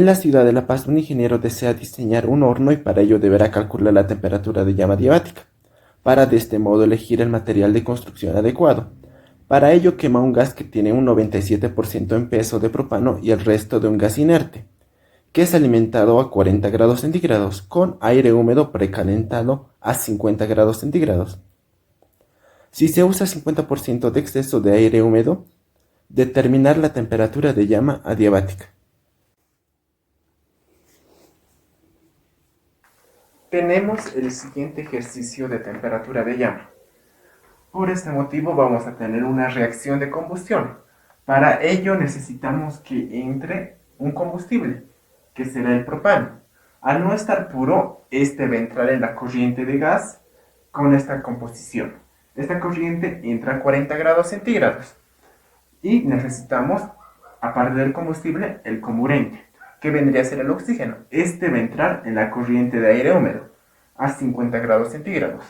En la ciudad de La Paz, un ingeniero desea diseñar un horno y para ello deberá calcular la temperatura de llama diabática, para de este modo elegir el material de construcción adecuado. Para ello quema un gas que tiene un 97% en peso de propano y el resto de un gas inerte, que es alimentado a 40 grados centígrados con aire húmedo precalentado a 50 grados centígrados. Si se usa 50% de exceso de aire húmedo, determinar la temperatura de llama adiabática. Tenemos el siguiente ejercicio de temperatura de llama. Por este motivo vamos a tener una reacción de combustión. Para ello necesitamos que entre un combustible, que será el propano. Al no estar puro, este va a entrar en la corriente de gas con esta composición. Esta corriente entra a 40 grados centígrados. Y necesitamos, aparte del combustible, el comburente, que vendría a ser el oxígeno. Este va a entrar en la corriente de aire húmedo a 50 grados centígrados.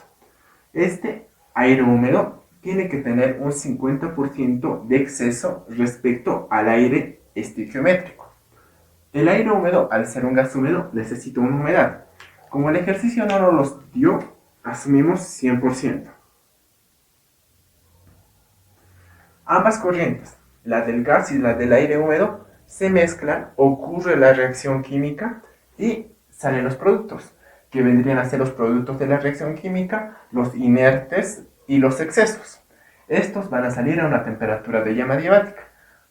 Este aire húmedo tiene que tener un 50% de exceso respecto al aire estequiométrico. El aire húmedo, al ser un gas húmedo, necesita una humedad. Como el ejercicio no nos los dio, asumimos 100%. Ambas corrientes, la del gas y la del aire húmedo, se mezclan, ocurre la reacción química y salen los productos, que vendrían a ser los productos de la reacción química, los inertes y los excesos. Estos van a salir a una temperatura de llama adiabática,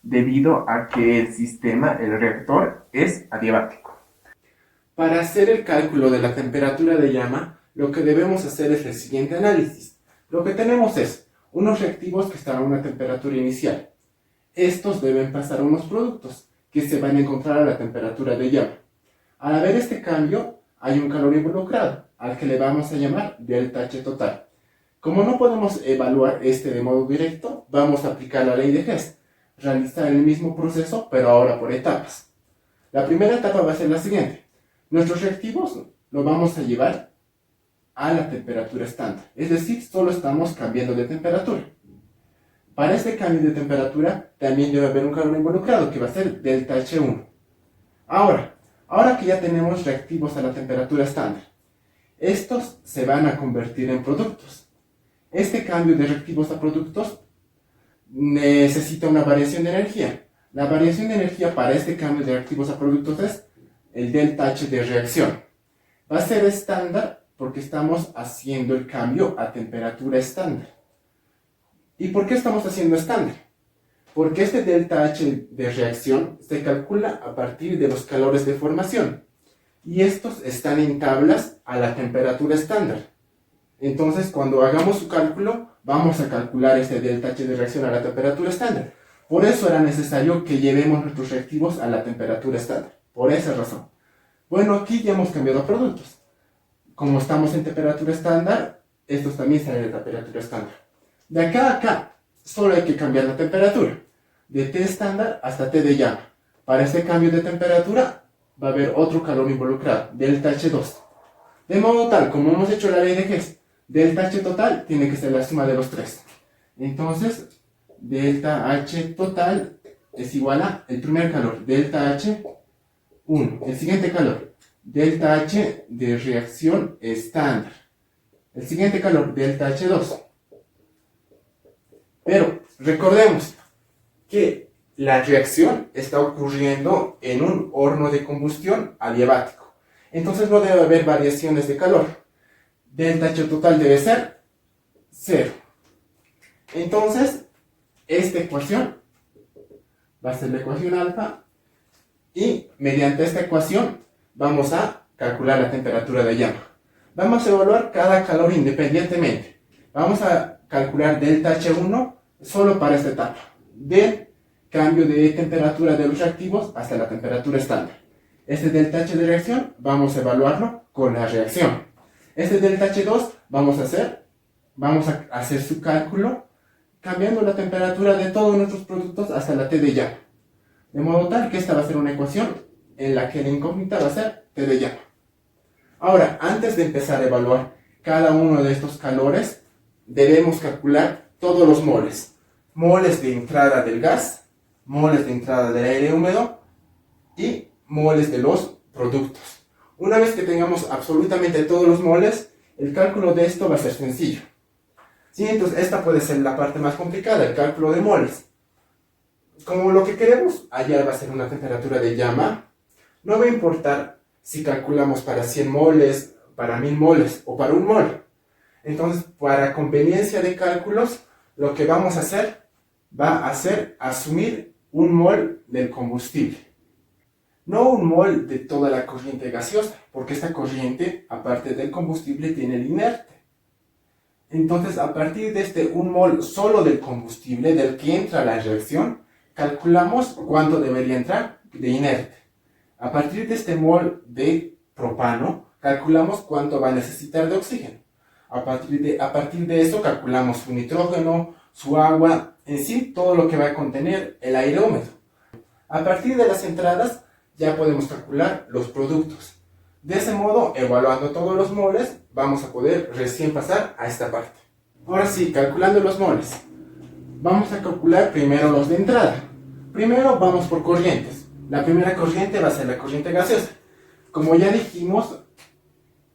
debido a que el sistema, el reactor, es adiabático. Para hacer el cálculo de la temperatura de llama, lo que debemos hacer es el siguiente análisis. Lo que tenemos es unos reactivos que están a una temperatura inicial. Estos deben pasar a unos productos que se van a encontrar a la temperatura de llama. Al haber este cambio, hay un calor involucrado, al que le vamos a llamar delta H total. Como no podemos evaluar este de modo directo, vamos a aplicar la ley de Hess, realizar el mismo proceso, pero ahora por etapas. La primera etapa va a ser la siguiente. Nuestros reactivos los vamos a llevar a la temperatura estándar, es decir, solo estamos cambiando de temperatura. Para este cambio de temperatura también debe haber un calor involucrado, que va a ser delta H1. Ahora que ya tenemos reactivos a la temperatura estándar, estos se van a convertir en productos. Este cambio de reactivos a productos necesita una variación de energía. La variación de energía para este cambio de reactivos a productos es el delta H de reacción. Va a ser estándar porque estamos haciendo el cambio a temperatura estándar. ¿Y por qué estamos haciendo estándar? Porque este delta H de reacción se calcula a partir de los calores de formación. Y estos están en tablas a la temperatura estándar. Entonces, cuando hagamos su cálculo, vamos a calcular este delta H de reacción a la temperatura estándar. Por eso era necesario que llevemos nuestros reactivos a la temperatura estándar. Por esa razón. Bueno, aquí ya hemos cambiado a productos. Como estamos en temperatura estándar, estos también salen de temperatura estándar. De acá a acá, solo hay que cambiar la temperatura. De T estándar hasta T de llama. Para este cambio de temperatura, va a haber otro calor involucrado, delta H2. De modo tal, como hemos hecho la ley de Hess, delta H total tiene que ser la suma de los tres. Entonces, delta H total es igual a el primer calor, delta H1. El siguiente calor, delta H de reacción estándar. El siguiente calor, delta H2. Pero recordemos que la reacción está ocurriendo en un horno de combustión adiabático. Entonces no debe haber variaciones de calor. Delta H total debe ser 0. Entonces, esta ecuación va a ser la ecuación alfa y mediante esta ecuación vamos a calcular la temperatura de llama. Vamos a evaluar cada calor independientemente. Vamos a calcular delta H1 solo para esta etapa, del cambio de temperatura de los reactivos hasta la temperatura estándar. Este delta H de reacción vamos a evaluarlo con la reacción. Este delta H2 vamos a hacer su cálculo cambiando la temperatura de todos nuestros productos hasta la T de llama. De modo tal que esta va a ser una ecuación en la que la incógnita va a ser T de llama. Ahora, antes de empezar a evaluar cada uno de estos calores, debemos calcular todos los moles. Moles de entrada del gas, moles de entrada del aire húmedo y moles de los productos. Una vez que tengamos absolutamente todos los moles, el cálculo de esto va a ser sencillo. Sí, entonces esta puede ser la parte más complicada, el cálculo de moles. Como lo que queremos hallar va a ser una temperatura de llama, no va a importar si calculamos para 100 moles, para 1000 moles o para 1 mol. Entonces, para conveniencia de cálculos, lo que vamos a hacer va a ser asumir 1 mol del combustible. No 1 mol de toda la corriente gaseosa, porque esta corriente, aparte del combustible, tiene el inerte. Entonces, a partir de este 1 mol solo del combustible, del que entra a la reacción, calculamos cuánto debería entrar de inerte. A partir de este mol de propano, calculamos cuánto va a necesitar de oxígeno. A partir de eso, calculamos su nitrógeno, su agua, en sí, todo lo que va a contener el aire húmedo. A partir de las entradas, ya podemos calcular los productos. De ese modo, evaluando todos los moles, vamos a poder recién pasar a esta parte. Ahora sí, calculando los moles. Vamos a calcular primero los de entrada. Primero vamos por corrientes. La primera corriente va a ser la corriente gaseosa. Como ya dijimos,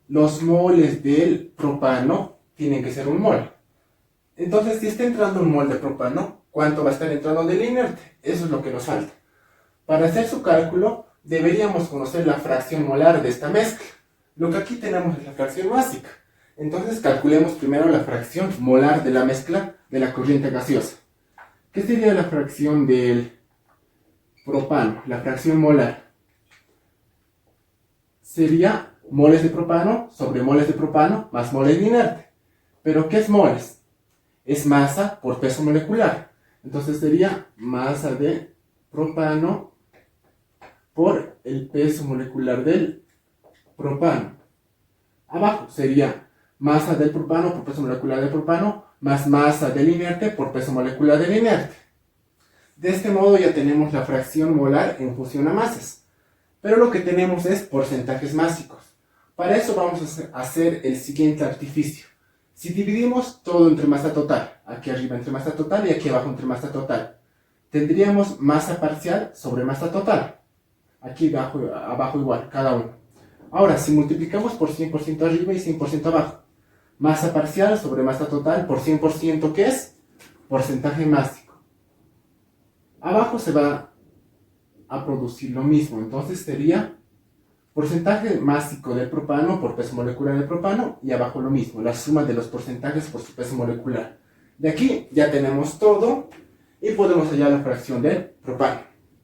los moles del propano tienen que ser 1 mol. Entonces, si está entrando 1 mol de propano, ¿cuánto va a estar entrando del inerte? Eso es lo que nos falta. Para hacer su cálculo, deberíamos conocer la fracción molar de esta mezcla. Lo que aquí tenemos es la fracción básica. Entonces, calculemos primero la fracción molar de la mezcla de la corriente gaseosa. ¿Qué sería la fracción del propano? La fracción molar sería moles de propano sobre moles de propano más moles de inerte. ¿Pero qué es moles? Es masa por peso molecular. Entonces sería masa de propano por el peso molecular del propano. Abajo sería masa del propano por peso molecular del propano más masa del inerte por peso molecular del inerte. De este modo ya tenemos la fracción molar en función a masas. Pero lo que tenemos es porcentajes másicos. Para eso vamos a hacer el siguiente artificio. Si dividimos todo entre masa total, aquí arriba entre masa total y aquí abajo entre masa total, tendríamos masa parcial sobre masa total. Aquí abajo igual, cada uno. Ahora, si multiplicamos por 100% arriba y 100% abajo, masa parcial sobre masa total por 100%, ¿qué es? Porcentaje másico. Abajo se va a producir lo mismo, entonces sería porcentaje másico del propano por peso molecular del propano y abajo lo mismo, la suma de los porcentajes por su peso molecular. De aquí ya tenemos todo y podemos hallar la fracción del propano.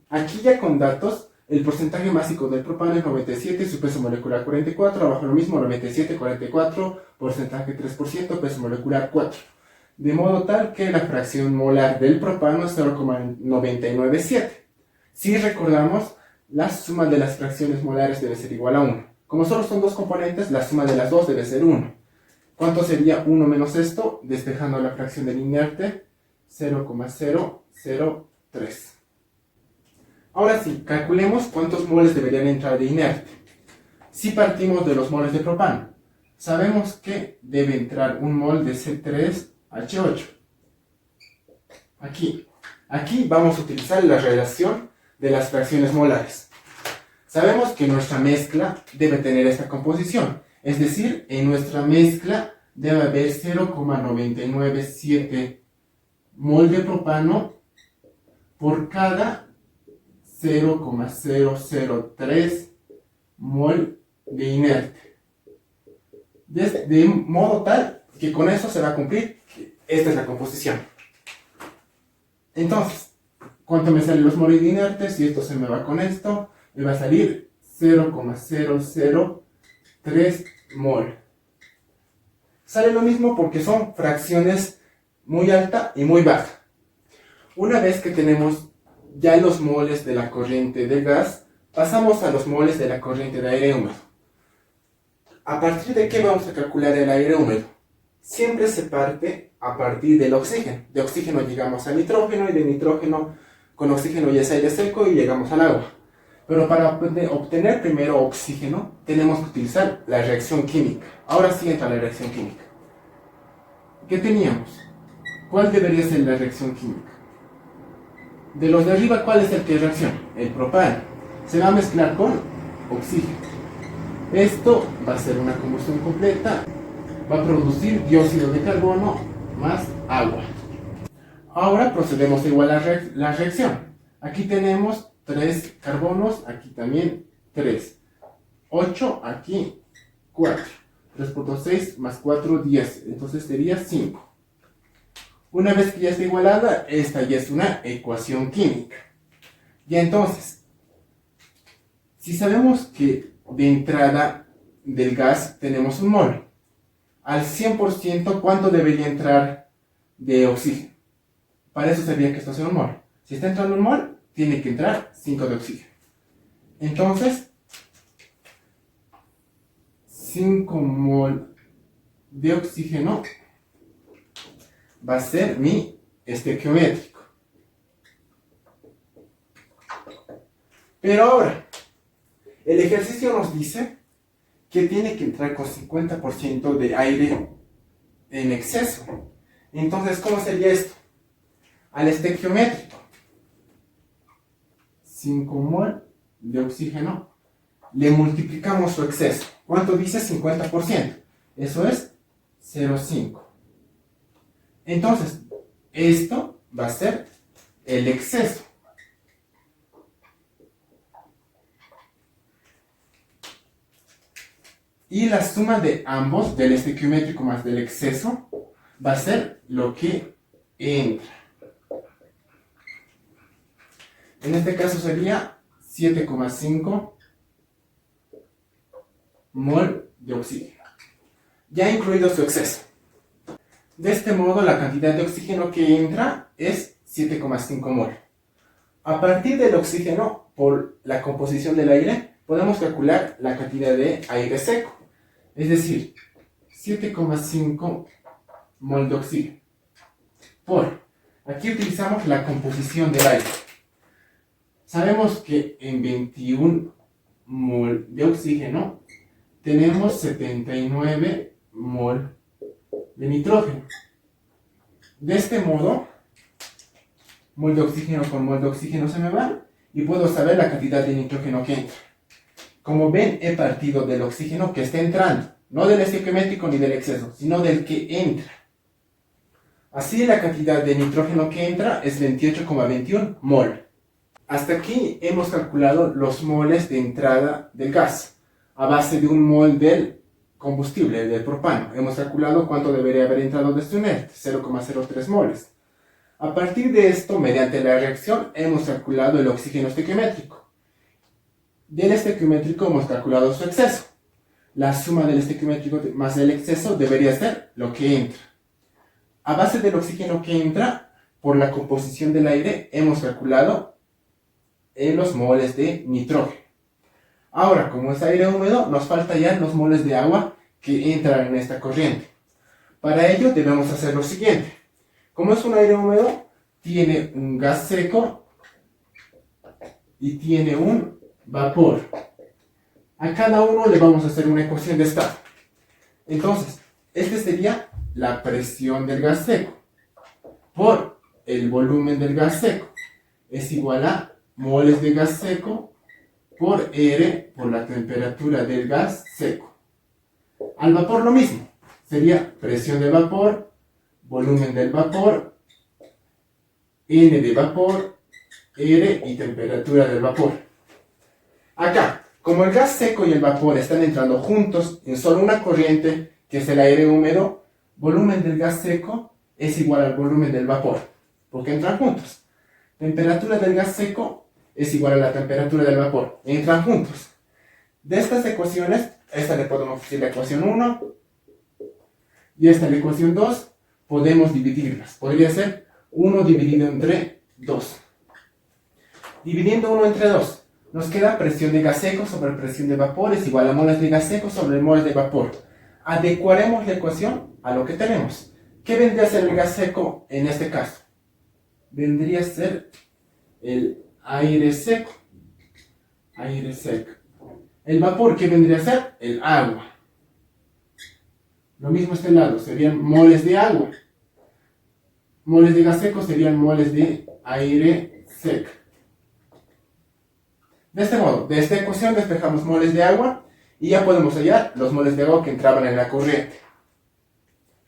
Aquí ya con datos, el porcentaje másico del propano es 97 y su peso molecular 44, abajo lo mismo 97, 44, porcentaje 3%, peso molecular 4. De modo tal que la fracción molar del propano es 0,997. Si recordamos, la suma de las fracciones molares debe ser igual a 1. Como solo son dos componentes, la suma de las dos debe ser 1. ¿Cuánto sería 1 menos esto? Despejando la fracción del inerte, 0,003. Ahora sí, calculemos cuántos moles deberían entrar de inerte. Si partimos de los moles de propano, sabemos que debe entrar 1 mol de C3H8. Aquí vamos a utilizar la relación de las fracciones molares. Sabemos que nuestra mezcla debe tener esta composición, es decir, en nuestra mezcla debe haber 0,997 mol de propano por cada 0,003 mol de inerte. De modo tal que con eso se va a cumplir. Esta es la composición. Entonces, ¿cuánto me salen los moles de inerte? Si esto se me va con esto, me va a salir 0,003 mol. Sale lo mismo porque son fracciones muy alta y muy baja. Una vez que tenemos ya los moles de la corriente de gas, pasamos a los moles de la corriente de aire húmedo. ¿A partir de qué vamos a calcular el aire húmedo? Siempre se parte a partir del oxígeno. De oxígeno llegamos al nitrógeno y de nitrógeno con oxígeno ya es aire seco y llegamos al agua. Pero para obtener primero oxígeno tenemos que utilizar la reacción química. Ahora sí entra la reacción química. ¿Qué teníamos? ¿Cuál debería ser la reacción química? De los de arriba, ¿cuál es el que reacciona? El propano. se va a mezclar con oxígeno. Esto va a ser una combustión completa, va a producir dióxido de carbono más agua. Ahora procedemos a igualar la reacción. Aquí tenemos 3 carbonos, aquí también 3. 8, aquí 4. 3 por 2, 6, más 4, 10. Entonces sería 5. Una vez que ya está igualada, esta ya es una ecuación química. Y entonces, si sabemos que de entrada del gas tenemos un mol, al 100%, ¿cuánto debería entrar de oxígeno? Para eso sería que esto sea un mol. Si está entrando un mol, tiene que entrar 5 de oxígeno. Entonces, 5 mol de oxígeno va a ser mi estequiométrico. Pero ahora, el ejercicio nos dice que tiene que entrar con 50% de aire en exceso. Entonces, ¿cómo sería esto? Al estequiométrico, 5 mol de oxígeno, le multiplicamos su exceso. ¿Cuánto dice? 50%. Eso es 0,5. Entonces, esto va a ser el exceso. Y la suma de ambos, del estequiométrico más del exceso, va a ser lo que entra. En este caso sería 7,5 mol de oxígeno, ya incluido su exceso. De este modo, la cantidad de oxígeno que entra es 7,5 mol. A partir del oxígeno, por la composición del aire, podemos calcular la cantidad de aire seco. Es decir, 7,5 mol de oxígeno. Aquí utilizamos la composición del aire. Sabemos que en 21 mol de oxígeno tenemos 79 mol de nitrógeno. De este modo, mol de oxígeno con mol de oxígeno se me van y puedo saber la cantidad de nitrógeno que entra. Como ven, he partido del oxígeno que está entrando, no del estequiométrico ni del exceso, sino del que entra. Así, la cantidad de nitrógeno que entra es 28,21 mol. Hasta aquí hemos calculado los moles de entrada del gas a base de un mol del combustible, del propano. Hemos calculado cuánto debería haber entrado de este inerte, 0,03 moles. A partir de esto, mediante la reacción, hemos calculado el oxígeno estequiométrico. Del estequiométrico hemos calculado su exceso. La suma del estequiométrico más el exceso debería ser lo que entra. A base del oxígeno que entra, por la composición del aire, hemos calculado los moles de nitrógeno. Ahora, como es aire húmedo, nos falta ya los moles de agua que entran en esta corriente. Para ello debemos hacer lo siguiente. Como es un aire húmedo, tiene un gas seco y tiene un vapor. A cada uno le vamos a hacer una ecuación de estado. Entonces, este sería la presión del gas seco por el volumen del gas seco. Es igual a moles de gas seco por R por la temperatura del gas seco. Al vapor lo mismo. Sería presión de vapor, volumen del vapor, N de vapor, R y temperatura del vapor. Acá, como el gas seco y el vapor están entrando juntos en solo una corriente, que es el aire húmedo, volumen del gas seco es igual al volumen del vapor, porque entran juntos. Temperatura del gas seco es igual a la temperatura del vapor, entran juntos. De estas ecuaciones, esta le podemos decir la ecuación 1 y esta la ecuación 2, podemos dividirlas. Podría ser 1 dividido entre 2. Dividiendo 1 entre 2, nos queda presión de gas seco sobre presión de vapor es igual a moles de gas seco sobre moles de vapor. Adecuaremos la ecuación a lo que tenemos. ¿Qué vendría a ser el gas seco en este caso? Vendría a ser el aire seco. Aire seco. El vapor, ¿qué vendría a ser? El agua. Lo mismo este lado, serían moles de agua. Moles de gas seco serían moles de aire seco. De este modo, de esta ecuación despejamos moles de agua y ya podemos hallar los moles de agua que entraban en la corriente.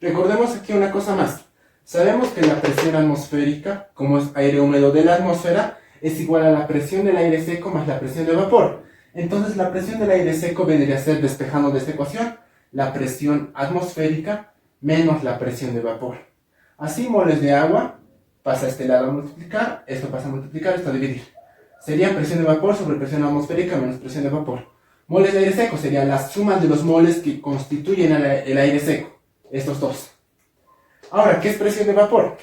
Recordemos aquí una cosa más. Sabemos que la presión atmosférica, como es aire húmedo de la atmósfera, es igual a la presión del aire seco más la presión de vapor. Entonces la presión del aire seco vendría a ser, despejando de esta ecuación, la presión atmosférica menos la presión de vapor. Así, moles de agua pasa a este lado a multiplicar, esto pasa a multiplicar, esto a dividir. Sería presión de vapor sobre presión atmosférica menos presión de vapor. Moles de aire seco sería la suma de los moles que constituyen el aire seco, estos dos. Ahora, ¿qué es presión de vapor?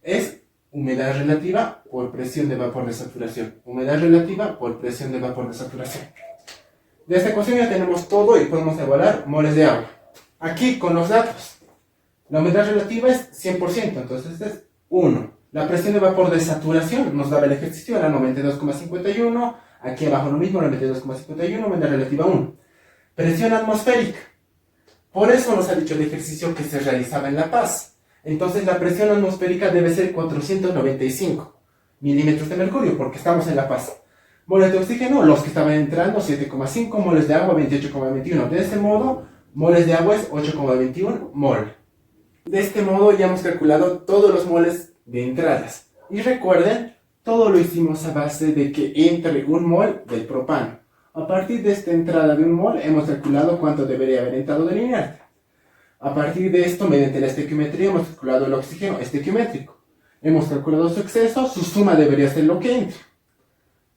Es humedad relativa por presión de vapor de saturación. Humedad relativa por presión de vapor de saturación. De esta ecuación ya tenemos todo y podemos evaluar moles de agua. Aquí con los datos. La humedad relativa es 100%, entonces es 1. La presión de vapor de saturación nos daba el ejercicio, era 92,51. Aquí abajo lo mismo, 92,51, humedad relativa 1. Presión atmosférica. Por eso nos ha dicho el ejercicio que se realizaba en La Paz. Entonces la presión atmosférica debe ser 495 milímetros de mercurio, porque estamos en La Paz. Moles de oxígeno, los que estaban entrando, 7,5, moles de agua, 28,21. De este modo, moles de agua es 8,21 mol. De este modo ya hemos calculado todos los moles de entradas. Y recuerden, todo lo hicimos a base de que entre un mol del propano. A partir de esta entrada de un mol, hemos calculado cuánto debería haber entrado del inerte. A partir de esto, mediante la estequiometría, hemos calculado el oxígeno estequiométrico. Hemos calculado su exceso, su suma debería ser lo que entra.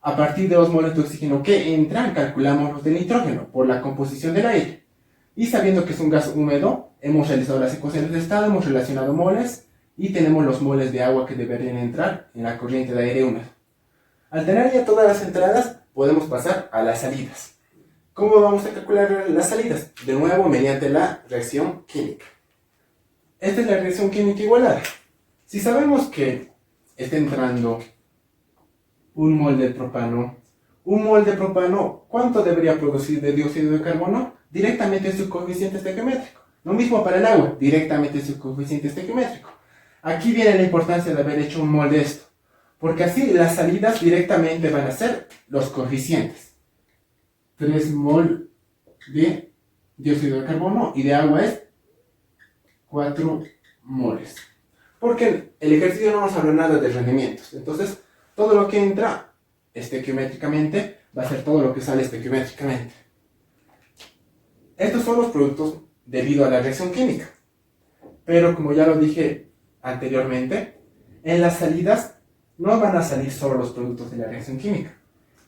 A partir de los moles de oxígeno que entran, calculamos los de nitrógeno por la composición del aire. Y sabiendo que es un gas húmedo, hemos realizado las ecuaciones de estado, hemos relacionado moles y tenemos los moles de agua que deberían entrar en la corriente de aire húmedo. Al tener ya todas las entradas, podemos pasar a las salidas. ¿Cómo vamos a calcular las salidas? De nuevo, mediante la reacción química. Esta es la reacción química igualada. Si sabemos que está entrando un mol de propano, ¿cuánto debería producir de dióxido de carbono? Directamente su coeficiente estequiométrico. Lo mismo para el agua, directamente su coeficiente estequiométrico. Aquí viene la importancia de haber hecho un mol de esto, porque así las salidas directamente van a ser los coeficientes. 3 mol de dióxido de carbono y de agua es 4 moles. Porque el ejercicio no nos habla nada de rendimientos. Entonces, todo lo que entra estequiométricamente va a ser todo lo que sale estequiométricamente. Estos son los productos debido a la reacción química. Pero como ya lo dije anteriormente, en las salidas no van a salir solo los productos de la reacción química.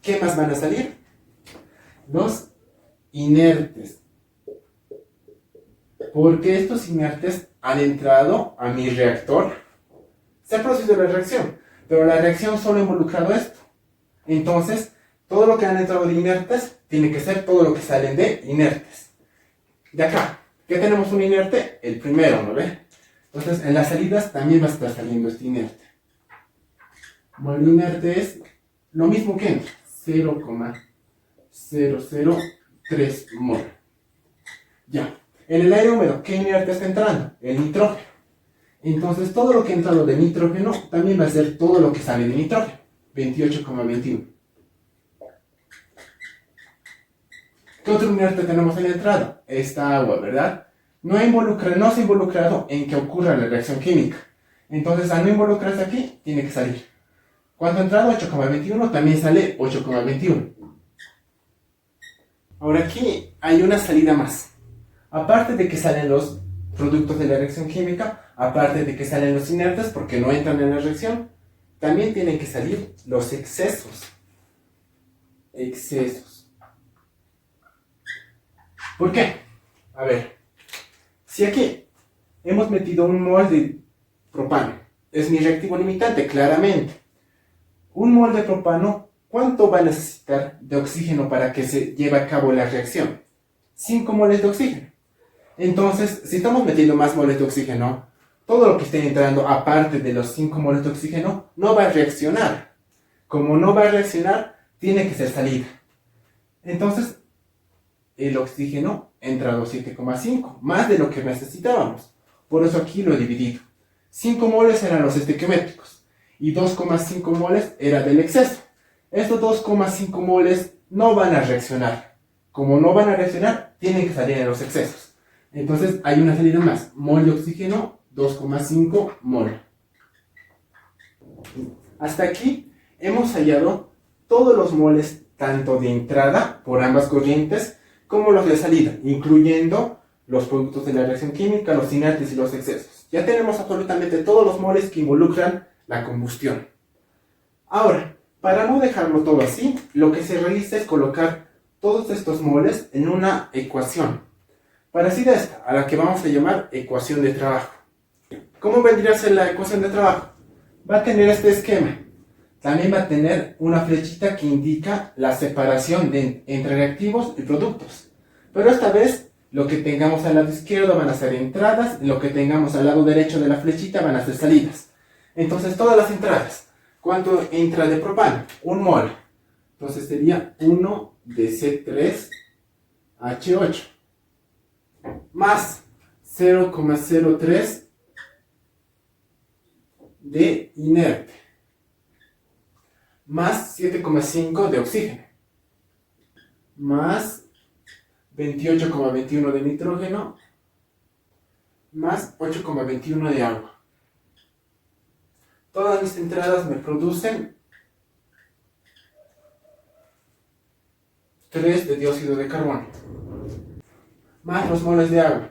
¿Qué más van a salir? Los inertes. Porque estos inertes han entrado a mi reactor. Se ha producido la reacción, pero la reacción solo ha involucrado esto. Entonces, todo lo que han entrado de inertes tiene que ser todo lo que salen de inertes. De acá, ¿qué tenemos un inerte? El primero, ¿no ve? Entonces, en las salidas también va a estar saliendo este inerte. Bueno, el inerte es lo mismo que entra, 0,003 mol. Ya. En el aire húmedo, ¿qué inerte está entrando? El nitrógeno. Entonces, todo lo que entra de nitrógeno también va a ser todo lo que sale de nitrógeno. 28,21. ¿Qué otro inerte tenemos en la entrada? Esta agua, ¿verdad? No se ha involucrado en que ocurra la reacción química. Entonces, al no involucrarse aquí, tiene que salir. ¿Cuánto ha entrado? 8,21. También sale 8,21. Ahora aquí hay una salida más. Aparte de que salen los productos de la reacción química, aparte de que salen los inertes porque no entran en la reacción, también tienen que salir los excesos. ¿Por qué? A ver, si aquí hemos metido un mol de propano, es mi reactivo limitante, claramente. Un mol de propano, ¿cuánto va a necesitar de oxígeno para que se lleve a cabo la reacción? 5 moles de oxígeno. Entonces, si estamos metiendo más moles de oxígeno, todo lo que esté entrando aparte de los 5 moles de oxígeno no va a reaccionar. Como no va a reaccionar, tiene que ser salida. Entonces, el oxígeno ha entrado 7,5, más de lo que necesitábamos. Por eso aquí lo he dividido. 5 moles eran los estequiométricos y 2,5 moles era del exceso. Estos 2,5 moles no van a reaccionar. Como no van a reaccionar, tienen que salir en los excesos. Entonces hay una salida más. Mol de oxígeno, 2,5 mol. Hasta aquí hemos hallado todos los moles, tanto de entrada por ambas corrientes, como los de salida, incluyendo los productos de la reacción química, los inertes y los excesos. Ya tenemos absolutamente todos los moles que involucran la combustión. Ahora, para no dejarlo todo así, lo que se realiza es colocar todos estos moles en una ecuación, parecida a esta, a la que vamos a llamar ecuación de trabajo. ¿Cómo vendría a ser la ecuación de trabajo? Va a tener este esquema. También va a tener una flechita que indica la separación entre reactivos y productos. Pero esta vez, lo que tengamos al lado izquierdo van a ser entradas, y lo que tengamos al lado derecho de la flechita van a ser salidas. Entonces, todas las entradas. ¿Cuánto entra de propano? 1 mol. Entonces sería 1 de C3H8 más 0,03 de inerte más 7,5 de oxígeno más 28,21 de nitrógeno más 8,21 de agua. Todas mis entradas me producen 3 de dióxido de carbono, más los moles de agua.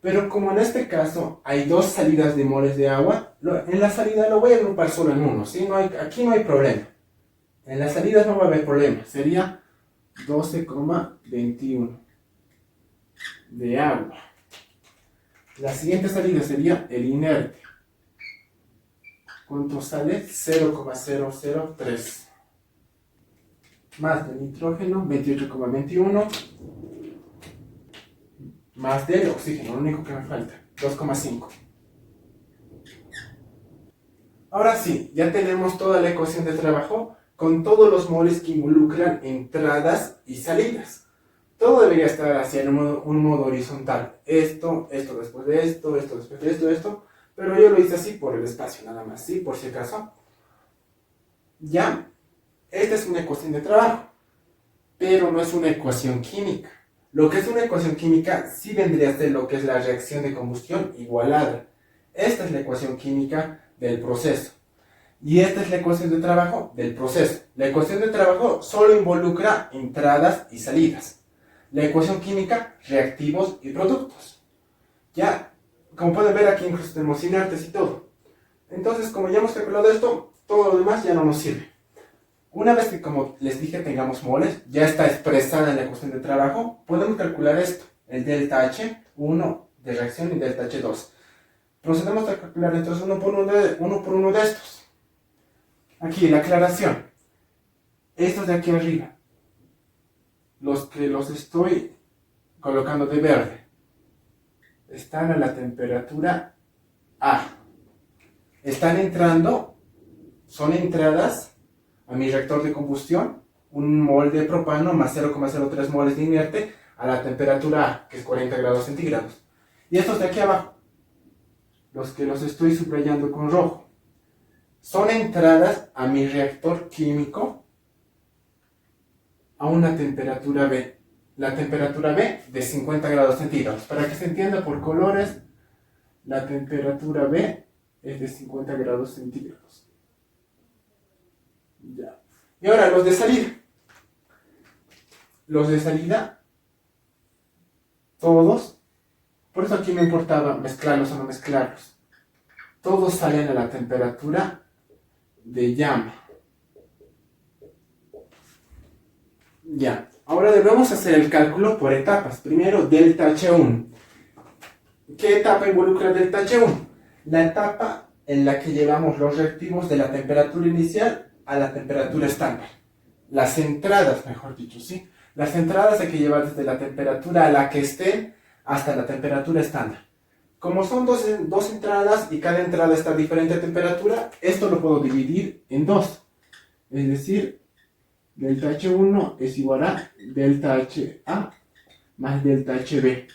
Pero como en este caso hay 2 salidas de moles de agua, en la salida lo voy a agrupar solo en uno, ¿sí? Aquí no hay problema. En las salidas no va a haber problema, sería 12,21 de agua. La siguiente salida sería el inerte. ¿Cuánto sale? 0,003. Más del nitrógeno, 28,21. Más del oxígeno, lo único que me falta, 2,5. Ahora sí, ya tenemos toda la ecuación de trabajo con todos los moles que involucran entradas y salidas. Todo debería estar hacia un modo horizontal. Esto después de esto después de esto. Pero yo lo hice así por el espacio, nada más, ¿sí? Por si acaso. Ya, esta es una ecuación de trabajo, pero no es una ecuación química. Lo que es una ecuación química sí vendría a ser lo que es la reacción de combustión igualada. Esta es la ecuación química del proceso. Y esta es la ecuación de trabajo del proceso. La ecuación de trabajo solo involucra entradas y salidas. La ecuación química, reactivos y productos. Ya, como pueden ver aquí incluso tenemos inertes y todo. Entonces, como ya hemos calculado esto, todo lo demás ya no nos sirve. Una vez que, como les dije, tengamos moles, ya está expresada en la ecuación de trabajo, podemos calcular esto, el delta H1 de reacción y delta H2. Procedemos a calcular entonces uno por uno de estos. Aquí la aclaración. Estos de aquí arriba, los que los estoy colocando de verde, están a la temperatura A. Están entrando, son entradas a mi reactor de combustión, 1 mol de propano más 0,03 moles de inerte a la temperatura A, que es 40 grados centígrados. Y estos de aquí abajo, los que los estoy subrayando con rojo, son entradas a mi reactor químico a una temperatura B. La temperatura B de 50 grados centígrados. Para que se entienda por colores, la temperatura B es de 50 grados centígrados. Ya. Y ahora los de salida. Los de salida, todos, por eso aquí me importaba mezclarlos o no mezclarlos. Todos salen a la temperatura de llama. Ya. Ahora debemos hacer el cálculo por etapas. Primero, delta H1. ¿Qué etapa involucra delta H1? La etapa en la que llevamos los reactivos de la temperatura inicial a la temperatura estándar. Las entradas, mejor dicho, ¿sí? Las entradas hay que llevar desde la temperatura a la que estén hasta la temperatura estándar. Como son dos entradas y cada entrada está a diferente temperatura, esto lo puedo dividir en dos. Es decir, delta H1 es igual a delta HA más delta HB.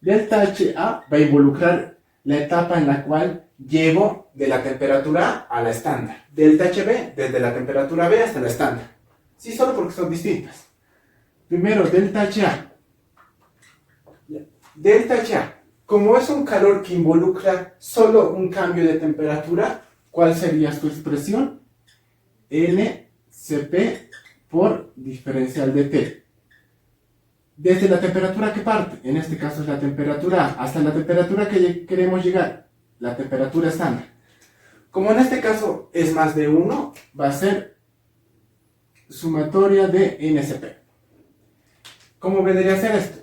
Delta HA va a involucrar la etapa en la cual llevo de la temperatura A a la estándar. Delta HB desde la temperatura B hasta la estándar. Sí, solo porque son distintas. Primero, delta HA. Delta HA, como es un calor que involucra solo un cambio de temperatura, ¿cuál sería su expresión? NCP por diferencial de T. Desde la temperatura que parte, en este caso es la temperatura A, hasta la temperatura que queremos llegar, la temperatura estándar. Como en este caso es más de 1, va a ser sumatoria de NCP. ¿Cómo vendría a ser esto?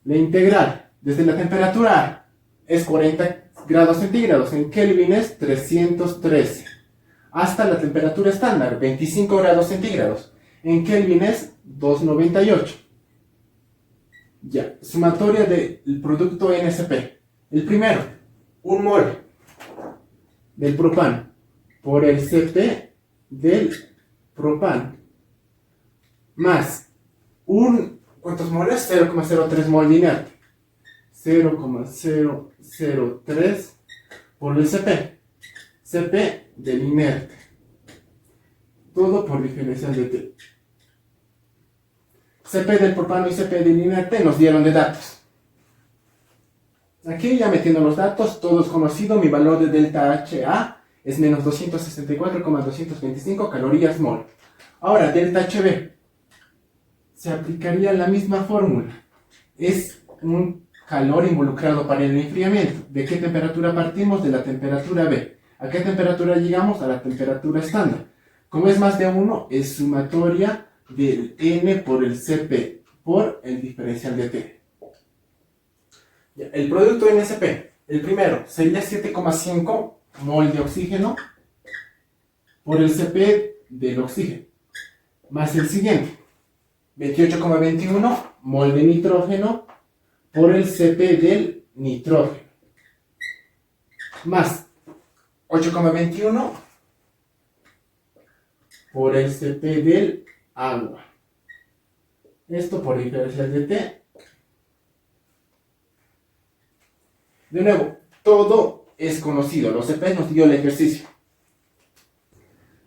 La integral desde la temperatura A es 40 grados centígrados, en Kelvin es 313, hasta la temperatura estándar, 25 grados centígrados, en Kelvin es 298. Ya, sumatoria del producto NCP. El primero, 1 mol del propano por el CP del propano, más ¿cuántos moles? 0,03 mol de inerte. 0,003 por el CP. CP del inerte. Todo por diferencial de T. CP del propano y CP del inerte nos dieron de datos. Aquí ya metiendo los datos, todo es conocido. Mi valor de delta HA es menos 264,225 calorías mol. Ahora, delta HB. Se aplicaría la misma fórmula. Es un calor involucrado para el enfriamiento. ¿De qué temperatura partimos? De la temperatura B. ¿A qué temperatura llegamos? A la temperatura estándar. Como es más de 1, es sumatoria del N por el CP por el diferencial de T. El producto NCP, el primero, sería 7,5 mol de oxígeno por el CP del oxígeno. Más el siguiente, 28,21 mol de nitrógeno por el CP del nitrógeno. Más 8,21 por el CP del agua. Esto por diferencial de T. De nuevo, todo es conocido. Los CP nos dio el ejercicio.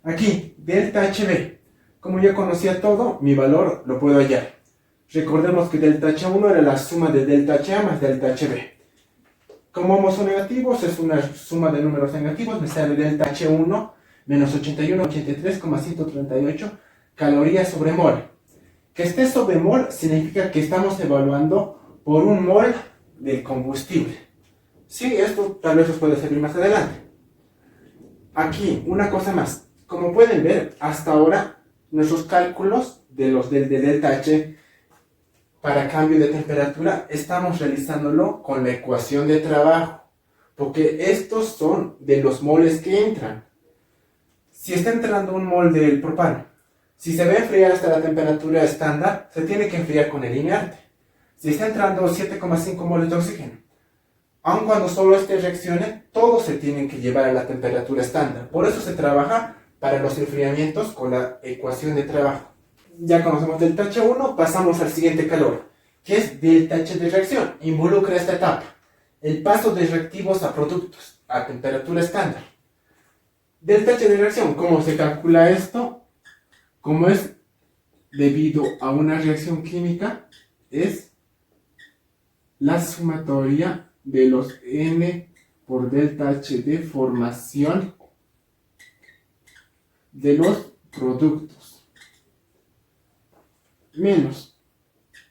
Aquí, delta HB. Como ya conocía todo, mi valor lo puedo hallar. Recordemos que delta H1 era la suma de delta HA más delta HB. Como ambos son negativos, es una suma de números negativos. Me sale delta H1 menos 81,83,138 calorías sobre mol. Que esté sobre mol significa que estamos evaluando por un mol del combustible. Sí, esto tal vez os puede servir más adelante. Aquí, una cosa más. Como pueden ver, hasta ahora, nuestros cálculos del delta H para cambio de temperatura, estamos realizándolo con la ecuación de trabajo. Porque estos son de los moles que entran. Si está entrando un mol del propano, si se va a enfriar hasta la temperatura estándar, se tiene que enfriar con el inerte. Si está entrando 7,5 moles de oxígeno, aun cuando solo este reaccione, todos se tienen que llevar a la temperatura estándar. Por eso se trabaja para los enfriamientos con la ecuación de trabajo. Ya conocemos delta H1, pasamos al siguiente calor, que es delta H de reacción. Involucra esta etapa, el paso de reactivos a productos a temperatura estándar. Delta H de reacción, ¿cómo se calcula esto? Como es debido a una reacción química, es la sumatoria de los N por delta H de formación de los productos menos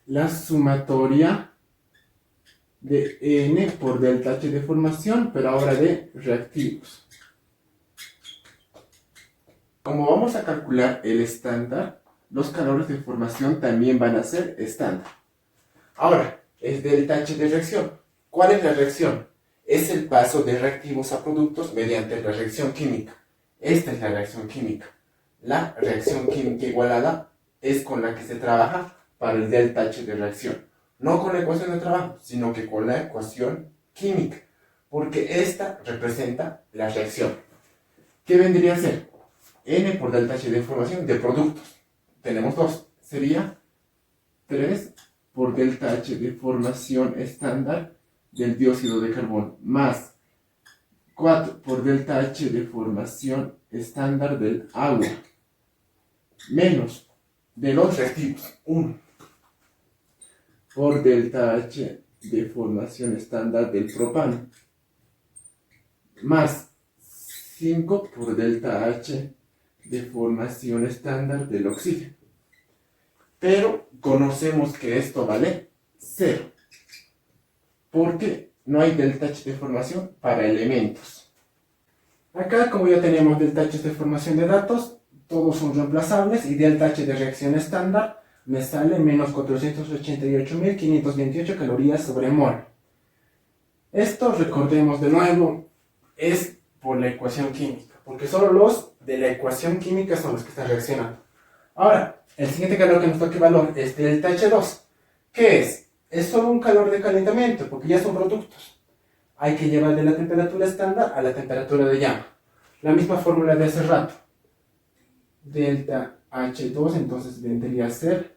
la sumatoria de N por delta H de formación, pero ahora de reactivos. Como vamos a calcular el estándar, los calores de formación también van a ser estándar. Ahora, es delta H de reacción. ¿Cuál es la reacción? Es el paso de reactivos a productos mediante la reacción química. Esta es la reacción química. La reacción química igualada es con la que se trabaja para el delta H de reacción. No con la ecuación de trabajo, sino que con la ecuación química. Porque esta representa la reacción. ¿Qué vendría a ser? N por delta H de formación de productos. Tenemos dos. Sería 3 por delta H de formación estándar del dióxido de carbono, más 4 por delta H de formación estándar del agua, menos de los reactivos, 1 por delta H de formación estándar del propano, más 5 por delta H de formación estándar del oxígeno. Pero conocemos que esto vale 0, porque no hay delta H de formación para elementos. Acá, como ya tenemos delta H de formación de datos, todos son reemplazables, y delta H de reacción estándar me sale menos 488.528 calorías sobre mol. Esto, recordemos de nuevo, es por la ecuación química, porque solo los de la ecuación química son los que están reaccionando. Ahora, el siguiente calor que nos toca valor es delta H2. ¿Qué es? Es solo un calor de calentamiento, porque ya son productos. Hay que llevar de la temperatura estándar a la temperatura de llama. La misma fórmula de hace rato. Delta H2, entonces vendría a ser,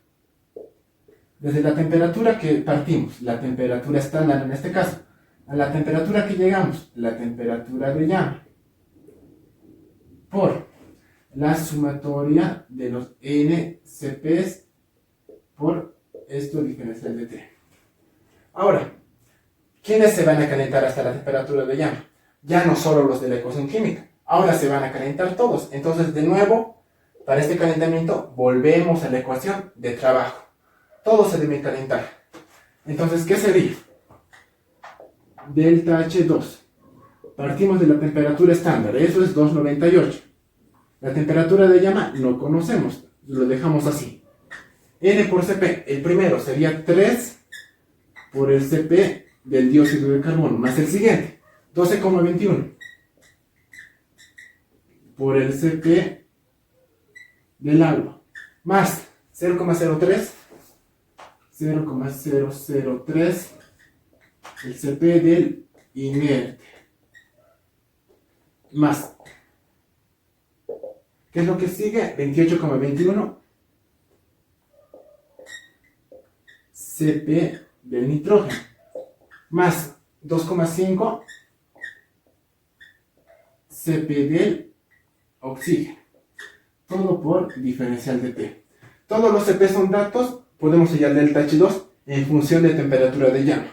desde la temperatura que partimos, la temperatura estándar en este caso, a la temperatura que llegamos, la temperatura de llama, por la sumatoria de los NCPs por esto diferencial de T. Ahora, ¿quiénes se van a calentar hasta la temperatura de llama? Ya no solo los de la ecuación química, ahora se van a calentar todos. Entonces, de nuevo, para este calentamiento, volvemos a la ecuación de trabajo. Todos se deben calentar. Entonces, ¿qué sería? Delta H2. Partimos de la temperatura estándar, eso es 298. La temperatura de llama no conocemos, lo dejamos así. N por Cp, el primero sería 3 por el Cp del dióxido de carbono, más el siguiente, 12,21 por el Cp del agua, más 0,003 el Cp del inerte, más, ¿qué es lo que sigue? 28,21 Cp del nitrógeno, más 2,5 Cp del oxígeno, todo por diferencial de T. Todos los Cp son datos, podemos hallar delta H2 en función de temperatura de llama.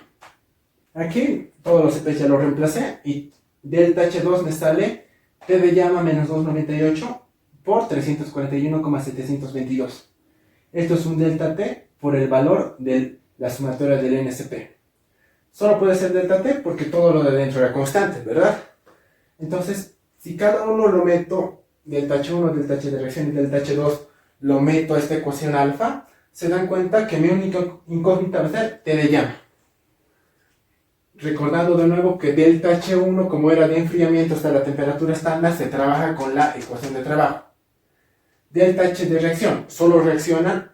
Aquí todos los Cp ya los reemplacé y delta H2 me sale T de llama menos 298 por 341,722. Esto es un delta T por el valor de la sumatoria del NCP. Solo puede ser delta T porque todo lo de dentro era constante, ¿verdad? Entonces, si cada uno lo meto, delta H1, delta H de reacción y delta H2, lo meto a esta ecuación alfa, se dan cuenta que mi única incógnita va a ser T de llama. Recordando de nuevo que delta H1, como era de enfriamiento hasta la temperatura estándar, se trabaja con la ecuación de trabajo. Delta H de reacción, solo reaccionan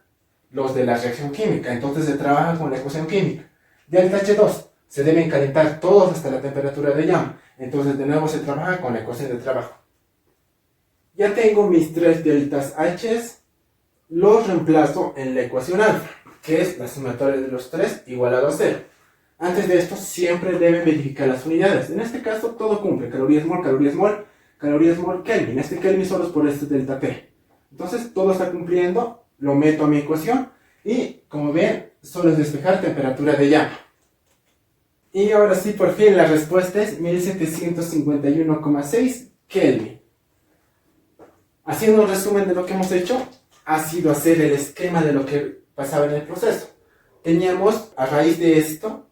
los de la reacción química, entonces se trabaja con la ecuación química. Delta H2, se deben calentar todos hasta la temperatura de llama, entonces de nuevo se trabaja con la ecuación de trabajo. Ya tengo mis tres deltas H, los reemplazo en la ecuación alfa, que es la sumatoria de los tres igualado a 0. Antes de esto siempre deben verificar las unidades. En este caso todo cumple, calorías mol, calorías mol, calorías mol, Kelvin. Este Kelvin solo es por este delta T. Entonces todo está cumpliendo, lo meto a mi ecuación y como ven solo es despejar temperatura de llama. Y ahora sí, por fin la respuesta es 1751,6 Kelvin. Haciendo un resumen de lo que hemos hecho, ha sido hacer el esquema de lo que pasaba en el proceso. Teníamos a raíz de esto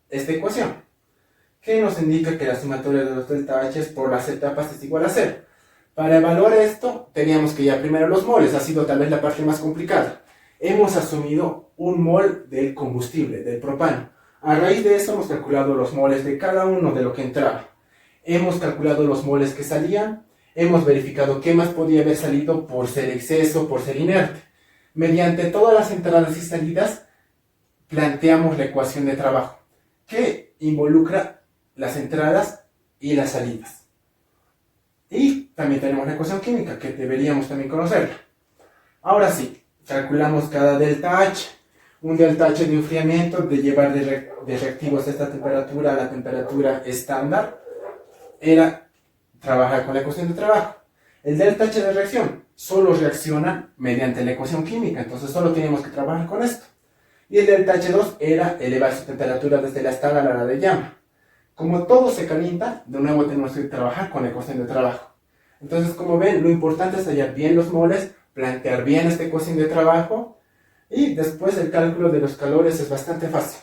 esta ecuación, que nos indica que la sumatoria de los delta H por las etapas es igual a 0. Para evaluar esto, teníamos que ya primero los moles, ha sido tal vez la parte más complicada. Hemos asumido un mol del combustible, del propano. A raíz de eso hemos calculado los moles de cada uno de lo que entraba. Hemos calculado los moles que salían, hemos verificado qué más podía haber salido por ser exceso, por ser inerte. Mediante todas las entradas y salidas, planteamos la ecuación de trabajo, que involucra las entradas y las salidas. Y también tenemos la ecuación química, que deberíamos también conocerla. Ahora sí, calculamos cada delta H. Un delta H de enfriamiento, de llevar de reactivos a esta temperatura a la temperatura estándar, era trabajar con la ecuación de trabajo. El delta H de reacción solo reacciona mediante la ecuación química, entonces solo teníamos que trabajar con esto. Y el delta H2 era elevar su temperatura desde la escala a la hora de llama. Como todo se calienta, de nuevo tenemos que trabajar con la ecuación de trabajo. Entonces, como ven, lo importante es hallar bien los moles, plantear bien esta ecuación de trabajo, y después el cálculo de los calores es bastante fácil.